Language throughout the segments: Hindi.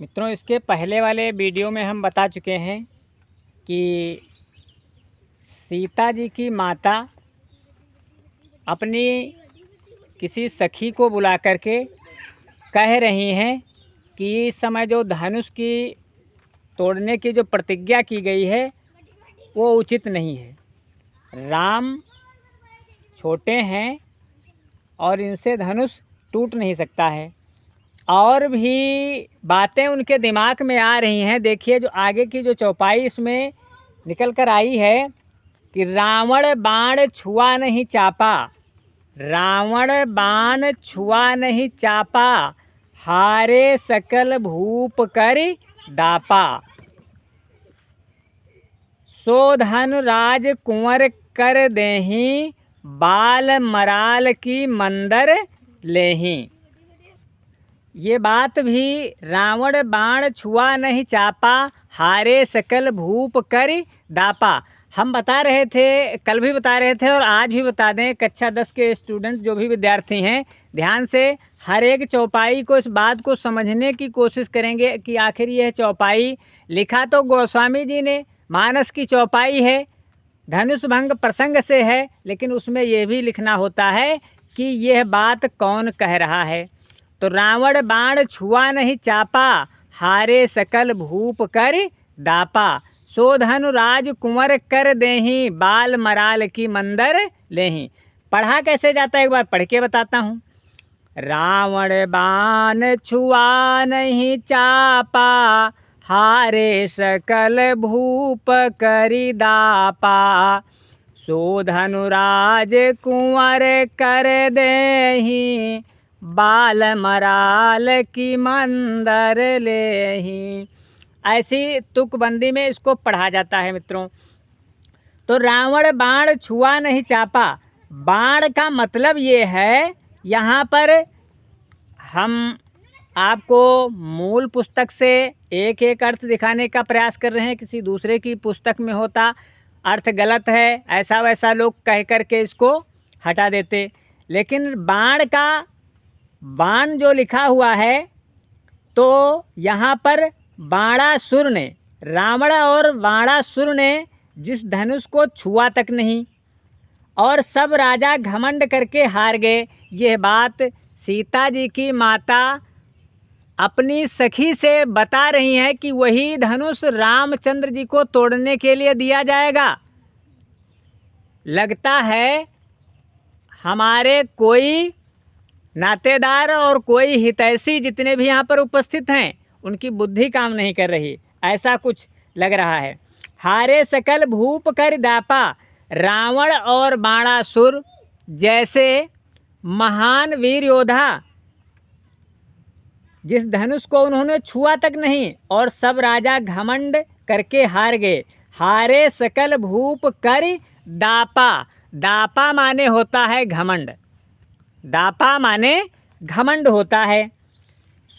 मित्रों, इसके पहले वाले वीडियो में हम बता चुके हैं कि सीता जी की माता अपनी किसी सखी को बुला करके कह रही हैं कि इस समय जो धनुष की तोड़ने की जो प्रतिज्ञा की गई है वो उचित नहीं है। राम छोटे हैं और इनसे धनुष टूट नहीं सकता है। और भी बातें उनके दिमाग में आ रही हैं। देखिए, जो आगे की जो चौपाई इसमें निकल कर आई है कि रावण बाण छुआ नहीं चापा, रावण बाण छुआ नहीं चापा, हारे सकल भूप कर दापा, सो धन राज कुंवर कर देहीं, बाल मराल की मंदर लेहीं। ये बात भी रावण बाण छुआ नहीं चापा, हारे सकल भूप कर दापा। हम बता रहे थे, कल भी बता रहे थे और आज भी बता दें, कक्षा 10 के स्टूडेंट जो भी विद्यार्थी हैं ध्यान से हर एक चौपाई को, इस बात को समझने की कोशिश करेंगे कि आखिर यह चौपाई लिखा तो गोस्वामी जी ने, मानस की चौपाई है, धनुष भंग प्रसंग से है, लेकिन उसमें यह भी लिखना होता है कि यह बात कौन कह रहा है। तो रावण बाण छुआ नहीं चापा, हारे सकल भूप कर दापा, सो धनु राज कुंवर कर देहीं, बाल मराल की मंदर लेहीं। पढ़ा कैसे जाता है एक बार पढ़ के बताता हूँ। रावण बाण छुआ नहीं चापा, हारे सकल भूप करि दापा, सो धनुराज कुंवर कर देहीं, बाल मराल की मंदर लेहीं। ऐसी तुकबंदी में इसको पढ़ा जाता है मित्रों। तो रावण बाण छुआ नहीं चापा, बाण का मतलब ये है, यहाँ पर हम आपको मूल पुस्तक से एक एक अर्थ दिखाने का प्रयास कर रहे हैं। किसी दूसरे की पुस्तक में होता अर्थ गलत है, ऐसा वैसा लोग कह कर के इसको हटा देते। लेकिन बाण का, बाण जो लिखा हुआ है, तो यहाँ पर बाणासुर ने, रावण और बाणासुर ने जिस धनुष को छुआ तक नहीं और सब राजा घमंड करके हार गए, यह बात सीता जी की माता अपनी सखी से बता रही हैं कि वही धनुष रामचंद्र जी को तोड़ने के लिए दिया जाएगा। लगता है हमारे कोई नातेदार और कोई हितैषी जितने भी यहाँ पर उपस्थित हैं उनकी बुद्धि काम नहीं कर रही, ऐसा कुछ लग रहा है। हारे सकल भूप कर दापा, रावण और बाणासुर जैसे महान वीर योद्धा जिस धनुष को उन्होंने छुआ तक नहीं और सब राजा घमंड करके हार गए। हारे सकल भूप कर दापा, दापा माने होता है घमंड, दापा माने घमंड होता है।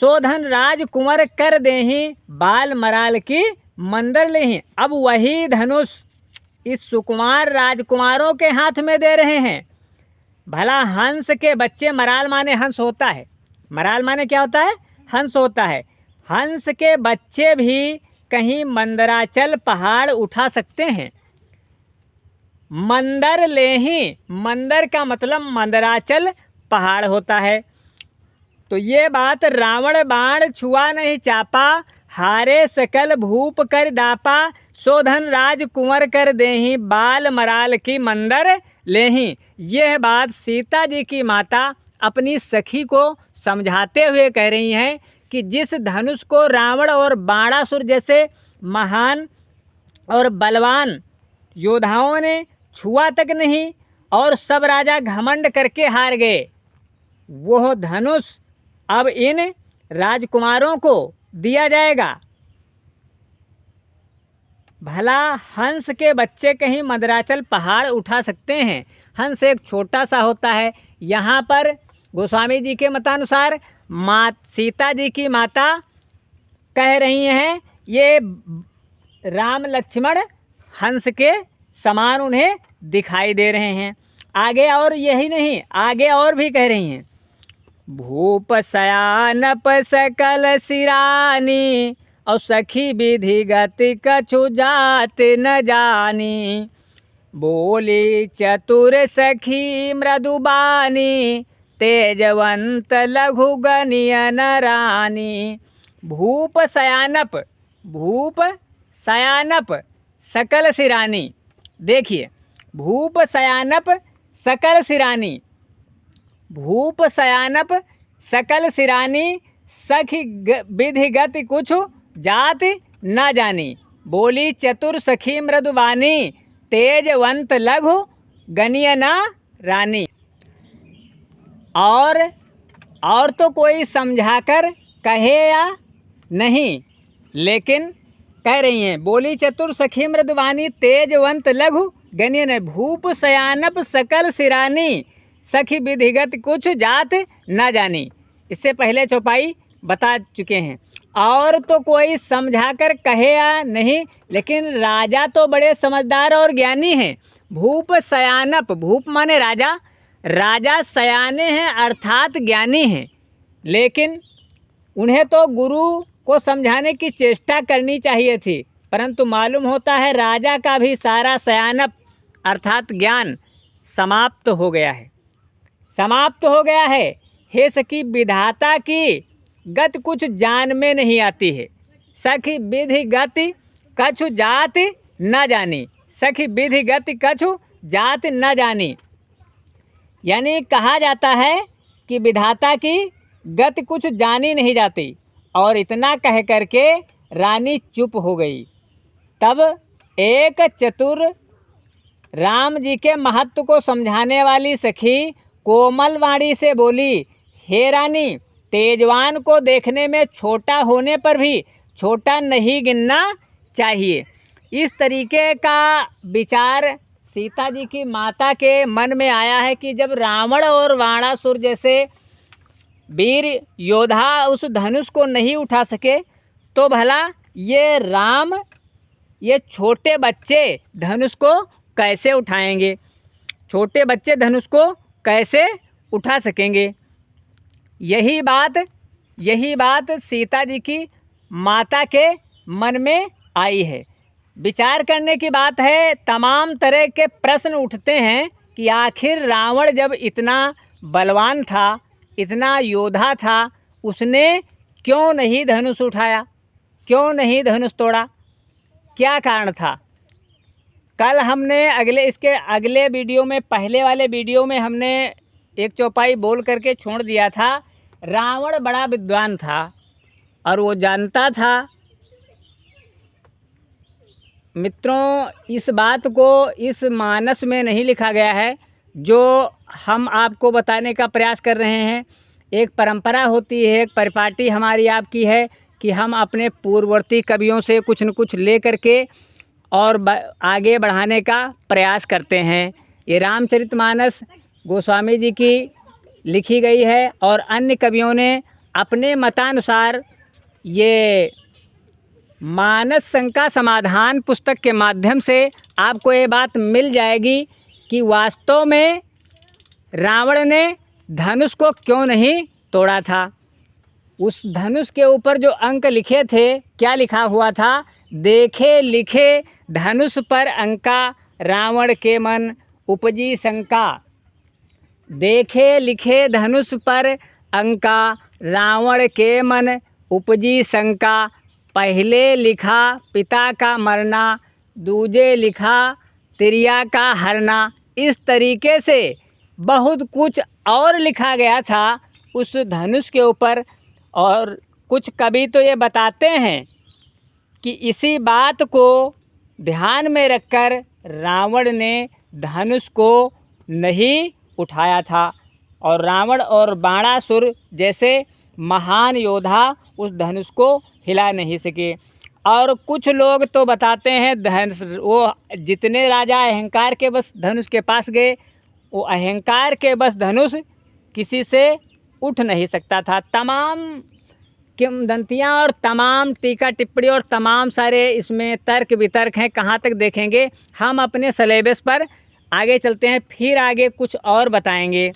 सो धन राज कुंवर कर देहीं, बाल मराल की मंदर लेहीं। अब वही धनुष इस सुकुमार राजकुमारों के हाथ में दे रहे हैं। भला हंस के बच्चे, मराल माने हंस होता है, मराल माने क्या होता है, हंस होता है। हंस के बच्चे भी कहीं मंदराचल पहाड़ उठा सकते हैं। मंदर लेहीं, मंदर का मतलब मंदराचल पहाड़ होता है। तो ये बात रावण बाण छुआ नहीं चापा, हारे सकल भूप कर दापा, सो धन राज कुंवर कर देहीं, बाल मराल की मंदर लेहीं। यह बात सीता जी की माता अपनी सखी को समझाते हुए कह रही हैं कि जिस धनुष को रावण और बाणासुर जैसे महान और बलवान योद्धाओं ने छुआ तक नहीं और सब राजा घमंड करके हार गए, वह धनुष अब इन राजकुमारों को दिया जाएगा। भला हंस के बच्चे कहीं मंदराचल पहाड़ उठा सकते हैं? हंस एक छोटा सा होता है। यहाँ पर गोस्वामी जी के मतानुसार सीता जी की माता कह रही हैं ये राम लक्ष्मण हंस के समान उन्हें दिखाई दे रहे हैं। आगे और यही नहीं, आगे और भी कह रही हैं। भूप शयानप सकल सिरानी, और सखी विधि गति कछु जात न जानी। बोली चतुर सखी मृदुबानी, तेजवंत लघु गनियन रानी। भूप शयानप, भूप शयानप सकल सिरानी। देखिए, भूप शयानप सकल सिरानी, भूप शयानप सकल सिरानी, सखी विधि गति कुछ जात न जानी। बोली चतुर सखी मृदुबानी, तेजवंत लघु गनियना रानी। और तो कोई समझाकर कहे या नहीं, लेकिन कह रही हैं, बोली चतुर सखी मृदुबानी, तेजवंत लघु गनियन। भूप शयानप सकल सिरानी, सखी विधिगत कुछ जात न जानी। इससे पहले चौपाई बता चुके हैं। और तो कोई समझाकर कहे या नहीं, लेकिन राजा तो बड़े समझदार और ज्ञानी हैं। भूप शयानप, भूप माने राजा, राजा शयाने हैं अर्थात ज्ञानी हैं, लेकिन उन्हें तो गुरु को समझाने की चेष्टा करनी चाहिए थी, परंतु मालूम होता है राजा का भी सारा शयानप अर्थात ज्ञान समाप्त हो गया है, समाप्त हो गया है। हे सखी विधाता की गति कुछ जान में नहीं आती है, सखी विधि गति कछु जात न जानी, सखी विधि गति कछु जात न जानी। यानी कहा जाता है कि विधाता की गति कुछ जानी नहीं जाती। और इतना कह करके रानी चुप हो गई। तब एक चतुर राम जी के महत्व को समझाने वाली सखी कोमल वाणी से बोली, हे रानी, तेजवान को देखने में छोटा होने पर भी छोटा नहीं गिनना चाहिए। इस तरीके का विचार सीता जी की माता के मन में आया है कि जब रावण और वाणासुर जैसे वीर योद्धा उस धनुष को नहीं उठा सके, तो भला ये राम, ये छोटे बच्चे धनुष को कैसे उठाएंगे, छोटे बच्चे धनुष को कैसे उठा सकेंगे। यही बात सीता जी की माता के मन में आई है। विचार करने की बात है। तमाम तरह के प्रश्न उठते हैं कि आखिर रावण जब इतना बलवान था, इतना योद्धा था, उसने क्यों नहीं धनुष उठाया, क्यों नहीं धनुष तोड़ा, क्या कारण था। कल हमने इसके अगले वीडियो में, पहले वाले वीडियो में हमने एक चौपाई बोल करके छोड़ दिया था। रावण बड़ा विद्वान था और वो जानता था। मित्रों, इस बात को इस मानस में नहीं लिखा गया है जो हम आपको बताने का प्रयास कर रहे हैं। एक परंपरा होती है, एक परिपाटी हमारी आपकी है कि हम अपने पूर्ववर्ती कवियों से कुछ न कुछ ले करके और आगे बढ़ाने का प्रयास करते हैं। ये रामचरितमानस गोस्वामी जी की लिखी गई है और अन्य कवियों ने अपने मतानुसार ये मानस शंका समाधान पुस्तक के माध्यम से आपको ये बात मिल जाएगी कि वास्तव में रावण ने धनुष को क्यों नहीं तोड़ा था। उस धनुष के ऊपर जो अंक लिखे थे, क्या लिखा हुआ था, देखे लिखे धनुष पर अंका, रावण के मन उपजी शंका। देखे लिखे धनुष पर अंका, रावण के मन उपजी शंका। पहले लिखा पिता का मरना, दूजे लिखा तिरिया का हरना। इस तरीके से बहुत कुछ और लिखा गया था उस धनुष के ऊपर। और कुछ कवि तो ये बताते हैं कि इसी बात को ध्यान में रखकर रावण ने धनुष को नहीं उठाया था और रावण और बाणासुर जैसे महान योद्धा उस धनुष को हिला नहीं सके। और कुछ लोग तो बताते हैं धनुष, वो जितने राजा अहंकार के बस धनुष के पास गए, वो अहंकार के बस धनुष किसी से उठ नहीं सकता था। तमाम किंवदंतियाँ और तमाम टीका टिप्पणी और तमाम सारे इसमें तर्क वितर्क हैं, कहाँ तक देखेंगे। हम अपने सिलेबस पर आगे चलते हैं, फिर आगे कुछ और बताएंगे।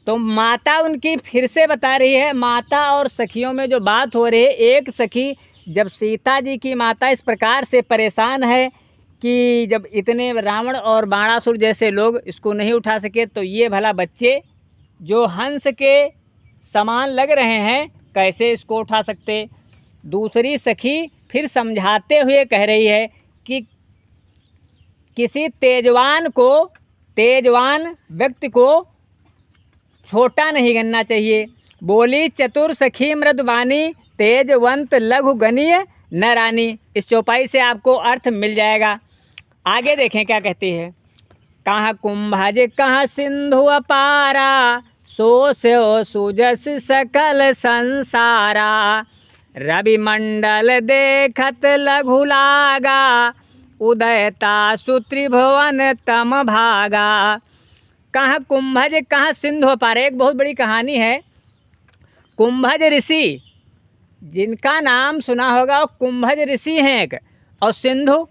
तो माता उनकी फिर से बता रही है, माता और सखियों में जो बात हो रही है, एक सखी जब सीता जी की माता इस प्रकार से परेशान है कि जब इतने रावण और बाणासुर जैसे लोग इसको नहीं उठा सके, तो ये भला बच्चे जो हंस के समान लग रहे हैं कैसे इसको उठा सकते। दूसरी सखी फिर समझाते हुए कह रही है कि किसी तेजवान व्यक्ति को छोटा नहीं गिनना चाहिए। बोली चतुर सखी मृदवानी, तेजवंत लघु गणीय न रानी। इस चौपाई से आपको अर्थ मिल जाएगा। आगे देखें क्या कहती है। कहाँ कुंभज कहाँ सिंधु अपारा, सो स्यो सुजस सकल संसारा। रवि मंडल देखत लघु लागा, उदयता सुत्रिभुवन तम भागा। कहाँ कुंभज कहाँ सिंधु अपार। एक बहुत बड़ी कहानी है। कुंभज ऋषि, जिनका नाम सुना होगा, वो कुंभज ऋषि हैं एक। और सिंधु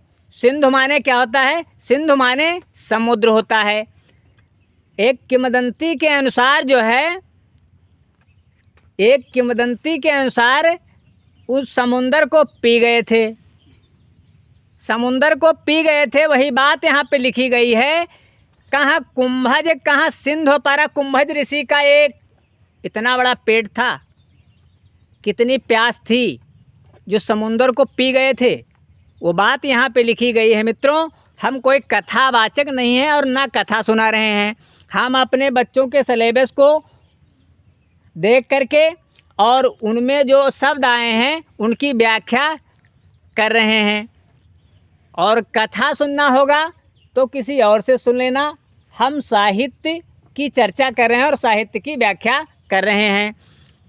माने क्या होता है? सिंधु माने समुद्र होता है। एक किंवदंती के अनुसार उस समुंदर को पी गए थे। वही बात यहाँ पे लिखी गई है। कहाँ कुंभज कहाँ सिंधु अपारा। कुंभज ऋषि का एक इतना बड़ा पेट था, कितनी प्यास थी, जो समुंदर को पी गए थे। वो बात यहाँ पे लिखी गई है। मित्रों, हम कोई कथावाचक नहीं हैं और ना कथा सुना रहे हैं। हम अपने बच्चों के सिलेबस को देख करके और उनमें जो शब्द आए हैं उनकी व्याख्या कर रहे हैं। और कथा सुनना होगा तो किसी और से सुन लेना। हम साहित्य की चर्चा कर रहे हैं और साहित्य की व्याख्या कर रहे हैं।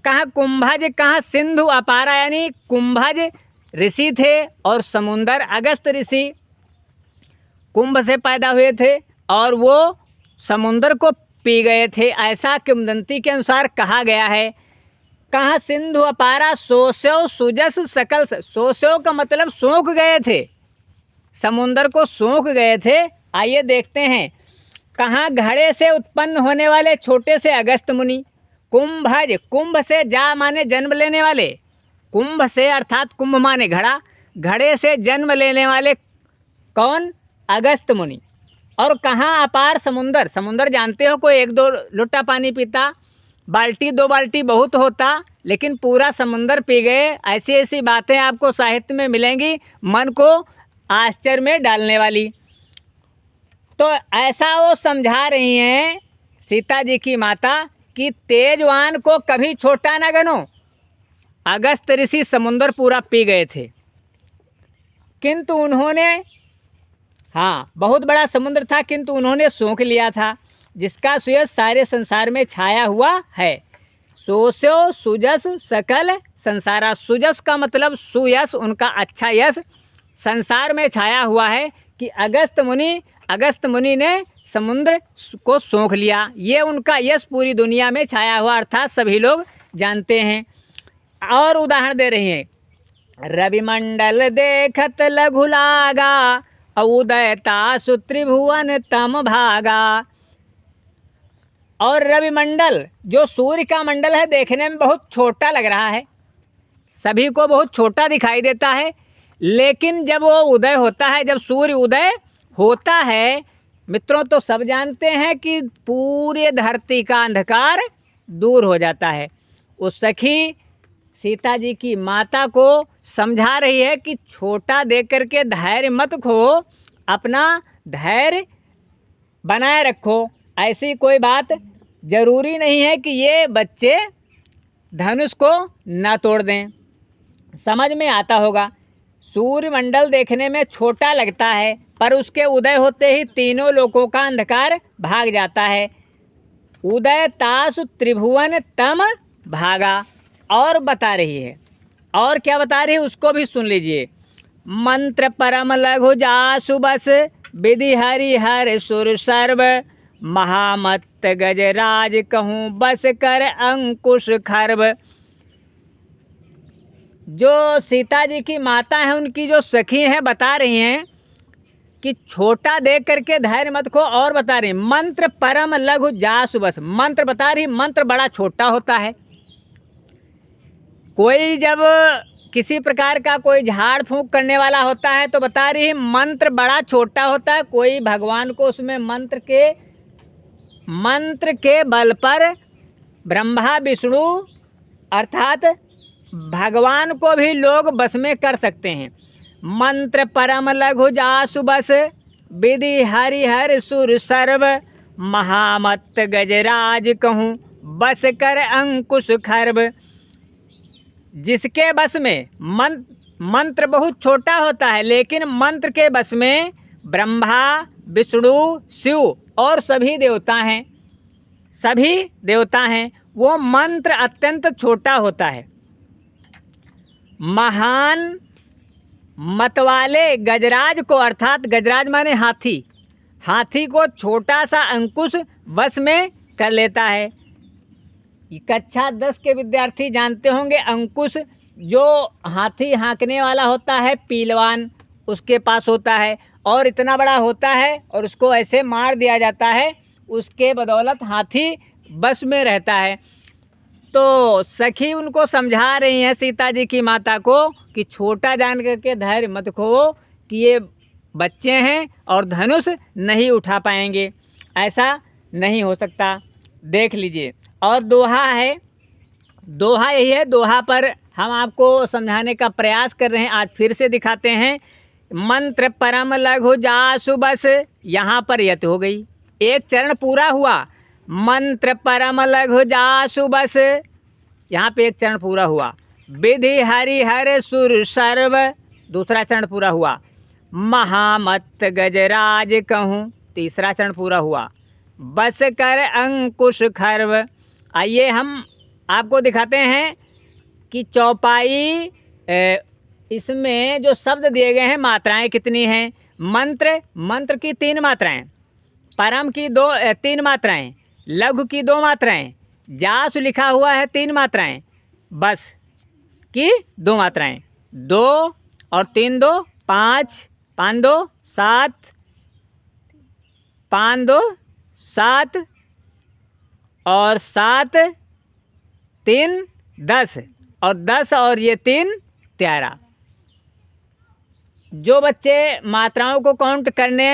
कहाँ कुंभज कहाँ सिंधु अपारा, यानी कुंभज ऋषि थे और समुंदर अगस्त ऋषि कुंभ से पैदा हुए थे और वो समुंदर को पी गए थे, ऐसा किंवदंती के अनुसार कहा गया है। कहाँ सिंधु अपारा, सोस्यो सुजस सकल। सोस्यो का मतलब सूख गए थे, समुंदर को सूख गए थे। आइए देखते हैं। कहाँ घड़े से उत्पन्न होने वाले छोटे से अगस्त मुनि। कुंभज, कुंभ से जा माने जन्म लेने वाले, कुंभ से अर्थात कुंभ माने घड़ा, घड़े से जन्म लेने वाले कौन? अगस्त मुनि। और कहाँ अपार समुंदर। समुंदर जानते हो, कोई एक दो लोटा पानी पीता, बाल्टी दो बाल्टी बहुत होता, लेकिन पूरा समुंदर पी गए। ऐसी ऐसी बातें आपको साहित्य में मिलेंगी, मन को आश्चर्य में डालने वाली। तो ऐसा वो समझा रही हैं सीता जी की माता कि तेजवान को कभी छोटा न गनो। अगस्त ऋषि समुंदर पूरा पी गए थे, किंतु उन्होंने, हाँ बहुत बड़ा समुद्र था, किंतु उन्होंने सूंघ लिया था, जिसका सुयश सारे संसार में छाया हुआ है। सोस्यो सुजस सकल संसारा। सुजस का मतलब सुयश, उनका अच्छा यश संसार में छाया हुआ है कि अगस्त मुनि ने समुद्र को सूंघ लिया। ये उनका यश पूरी दुनिया में छाया हुआ, अर्थात सभी लोग जानते हैं। और उदाहरण दे रही हैं। रवि मंडल देखत लघु लागा, उदयता सुत्रिभुवन तम भागा। और रवि मंडल, जो सूर्य का मंडल है, देखने में बहुत छोटा लग रहा है, सभी को बहुत छोटा दिखाई देता है, लेकिन जब वो उदय होता है, जब सूर्य उदय होता है मित्रों, तो सब जानते हैं कि पूरे धरती का अंधकार दूर हो जाता है। उस सखी सीता जी की माता को समझा रही है कि छोटा देख करके धैर्य मत खो, अपना धैर्य बनाए रखो। ऐसी कोई बात ज़रूरी नहीं है कि ये बच्चे धनुष को न तोड़ दें। समझ में आता होगा। सूर्यमंडल देखने में छोटा लगता है, पर उसके उदय होते ही तीनों लोकों का अंधकार भाग जाता है। उदय तासु त्रिभुवन तम भागा। और बता रही है, और क्या बता रही है उसको भी सुन लीजिए। मंत्र परम लघु जासु बस, विधि हरि हर सुर सर्व। महामत गजराज कहूँ बस कर अंकुश खर्व। जो सीता जी की माता हैं, उनकी जो सखी हैं, बता रही हैं कि छोटा देख करके धैर्य मत खो। और बता रही मंत्र परम लघु जासु बस, मंत्र बता रही मंत्र बड़ा छोटा होता है। कोई जब किसी प्रकार का कोई झाड़ फूंक करने वाला होता है तो बता रही मंत्र बड़ा छोटा होता है। कोई भगवान को उसमें मंत्र के बल पर ब्रह्मा विष्णु अर्थात भगवान को भी लोग बस में कर सकते हैं। मंत्र परम लघु जासु बस, विधि हरिहर सुर सर्व, महामत गजराज कहूँ बस कर अंकुश खर्व। जिसके बस में मंत्र बहुत छोटा होता है, लेकिन मंत्र के बस में ब्रह्मा विष्णु शिव और सभी देवता हैं, वो मंत्र अत्यंत छोटा होता है। महान मत वाले गजराज को, अर्थात गजराज माने हाथी को छोटा सा अंकुश वश में कर लेता है। कक्षा 10 के विद्यार्थी जानते होंगे अंकुश जो हाथी हाँकने वाला होता है, पीलवान उसके पास होता है और इतना बड़ा होता है और उसको ऐसे मार दिया जाता है, उसके बदौलत हाथी बस में रहता है। तो सखी उनको समझा रही हैं सीता जी की माता को कि छोटा जान करके धैर्य मत खो कि ये बच्चे हैं और धनुष नहीं उठा पाएंगे, ऐसा नहीं हो सकता। देख लीजिए। और दोहा है, दोहा यही है, दोहा पर हम आपको समझाने का प्रयास कर रहे हैं। आज फिर से दिखाते हैं। मंत्र परम लघु जासु बस, यहाँ पर यत हो गई, एक चरण पूरा हुआ। मंत्र परम लघु जासु बस, यहाँ पे एक चरण पूरा हुआ। विधि हरिहर सुर सर्व, दूसरा चरण पूरा हुआ। महामत गजराज कहूँ, तीसरा चरण पूरा हुआ। बस कर अंकुश खर्व। आइए हम आपको दिखाते हैं कि चौपाई इसमें जो शब्द दिए गए हैं मात्राएं कितनी हैं। मंत्र की 3 मात्राएं, परम की 3 मात्राएं, लघु की 2 मात्राएं, जासु लिखा हुआ है 3 मात्राएं, बस की 2 मात्राएं। 2 और 3 2 5, 5 2 7, 5 2 7 और 7 3 10 और 10 और ये 3 13। जो बच्चे मात्राओं को काउंट करने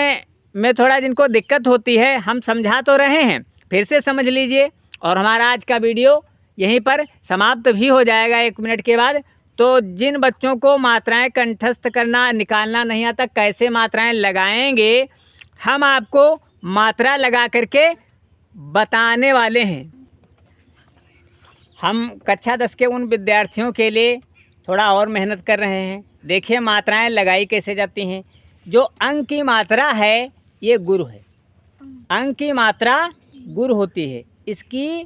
में थोड़ा जिनको दिक्कत होती है, हम समझा तो रहे हैं, फिर से समझ लीजिए। और हमारा आज का वीडियो यहीं पर समाप्त भी हो जाएगा 1 मिनट के बाद। तो जिन बच्चों को मात्राएं कंठस्थ करना निकालना नहीं आता, कैसे मात्राएं लगाएंगे, हम आपको मात्रा लगा करके बताने वाले हैं। हम कक्षा 10 के उन विद्यार्थियों के लिए थोड़ा और मेहनत कर रहे हैं। देखिए मात्राएं लगाई कैसे जाती हैं। जो अंक की मात्रा है ये गुरु है, अंक की मात्रा गुरु होती है, इसकी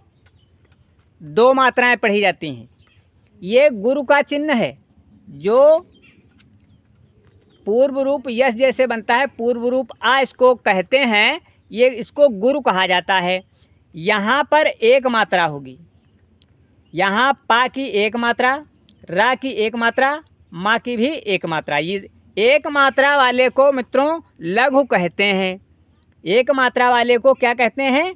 2 मात्राएं पढ़ी जाती हैं। ये गुरु का चिन्ह है, जो पूर्व रूप यश जैसे बनता है, पूर्व रूप आ इसको कहते हैं, ये इसको गुरु कहा जाता है। यहाँ पर 1 मात्रा होगी, यहाँ पा की 1 मात्रा, रा की 1 मात्रा, माँ की भी 1 मात्रा। ये 1 मात्रा वाले को मित्रों लघु कहते हैं। 1 मात्रा वाले को क्या कहते हैं?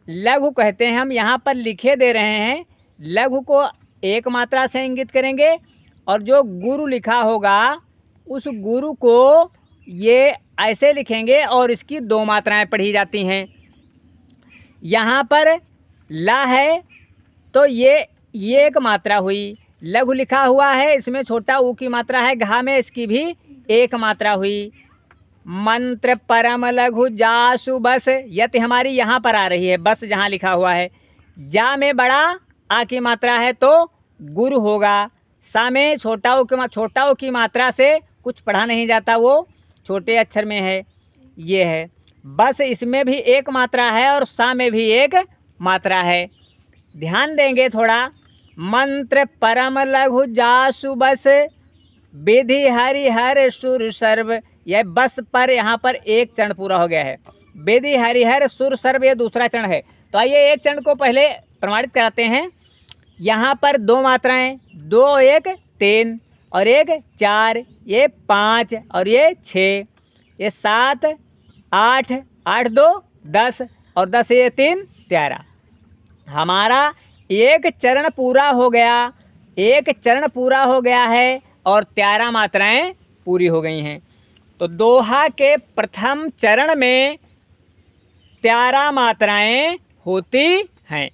लघु कहते हैं। हम यहाँ पर लिखे दे रहे हैं, लघु को 1 मात्रा से इंगित करेंगे और जो गुरु लिखा होगा उस गुरु को ये ऐसे लिखेंगे और इसकी 2 मात्राएं पढ़ी जाती हैं। यहाँ पर ला है तो ये 1 मात्रा हुई, लघु लिखा हुआ है, इसमें छोटा ऊ की मात्रा है, घा में इसकी भी 1 मात्रा हुई। मंत्र परम लघु जासु बस, यति हमारी यहाँ पर आ रही है, बस जहाँ लिखा हुआ है। जा में बड़ा आ की मात्रा है तो गुरु होगा। सा में छोटा ऊ की मात्रा से कुछ पढ़ा नहीं जाता, वो छोटे अक्षर में है, ये है। बस इसमें भी 1 मात्रा है और सा में भी 1 मात्रा है। ध्यान देंगे थोड़ा। मंत्र परम लघु जासु बस, विधि हरिहर सुर सर्व, यह बस पर यहाँ पर 1 चरण पूरा हो गया है। विधि हरिहर सुर सर्व ये दूसरा चरण है। तो आइए 1 चरण को पहले प्रमाणित कराते हैं। यहाँ पर 2 मात्राएं, 2 1 3 और 1 4, ये 5 और ये 6। ये 7 8 8 2 10 और 10 ये 3 13। हमारा एक चरण पूरा हो गया, एक चरण पूरा हो गया है और 13 मात्राएं पूरी हो गई हैं। तो दोहा के प्रथम चरण में 13 मात्राएं होती हैं।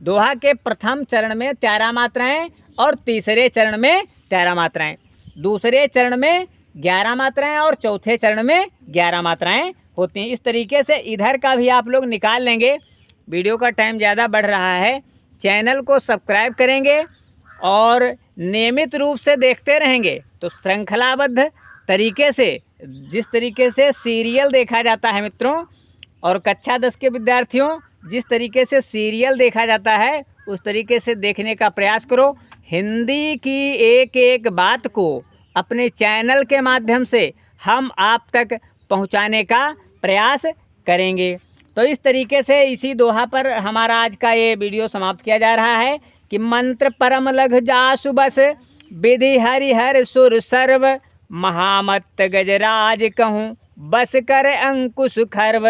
दोहा के प्रथम चरण में 13 मात्राएं और तीसरे चरण में 13 मात्राएं, दूसरे चरण में 11 मात्राएं और चौथे चरण में 11 मात्राएं होती हैं। इस तरीके से इधर का भी आप लोग निकाल लेंगे। वीडियो का टाइम ज़्यादा बढ़ रहा है, चैनल को सब्सक्राइब करेंगे और नियमित रूप से देखते रहेंगे तो श्रृंखलाबद्ध तरीके से, जिस तरीके से सीरियल देखा जाता है मित्रों, और कक्षा 10 के विद्यार्थियों जिस तरीके से सीरियल देखा जाता है उस तरीके से देखने का प्रयास करो। हिंदी की एक एक बात को अपने चैनल के माध्यम से हम आप तक पहुंचाने का प्रयास करेंगे। तो इस तरीके से इसी दोहा पर हमारा आज का ये वीडियो समाप्त किया जा रहा है कि मंत्र परम लघ जासु बस, विधि हरिहर सुर सर्व, महामत्त गजराज कहूँ बस कर अंकुश खर्व।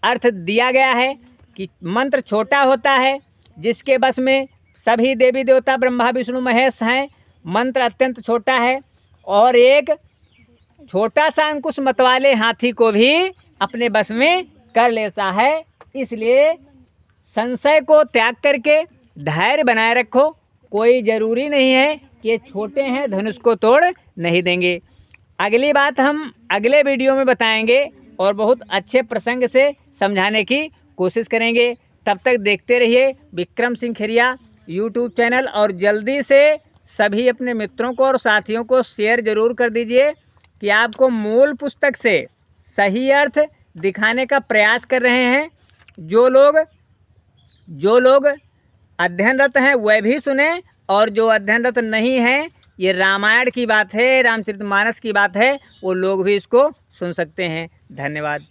अर्थ दिया गया है कि मंत्र छोटा होता है जिसके बस में सभी देवी देवता ब्रह्मा विष्णु महेश हैं। मंत्र अत्यंत छोटा है और एक छोटा सा अंकुश मत वाले हाथी को भी अपने बस में कर लेता है। इसलिए संशय को त्याग करके धैर्य बनाए रखो। कोई ज़रूरी नहीं है कि ये छोटे हैं धनुष को तोड़ नहीं देंगे। अगली बात हम अगले वीडियो में बताएंगे और बहुत अच्छे प्रसंग से समझाने की कोशिश करेंगे। तब तक देखते रहिए विक्रम सिंह खेरिया यूट्यूब चैनल और जल्दी से सभी अपने मित्रों को और साथियों को शेयर ज़रूर कर दीजिए कि आपको मूल पुस्तक से सही अर्थ दिखाने का प्रयास कर रहे हैं। जो लोग अध्ययनरत हैं वह भी सुने और जो अध्ययनरत नहीं हैं, ये रामायण की बात है, रामचरितमानस की बात है, वो लोग भी इसको सुन सकते हैं। धन्यवाद।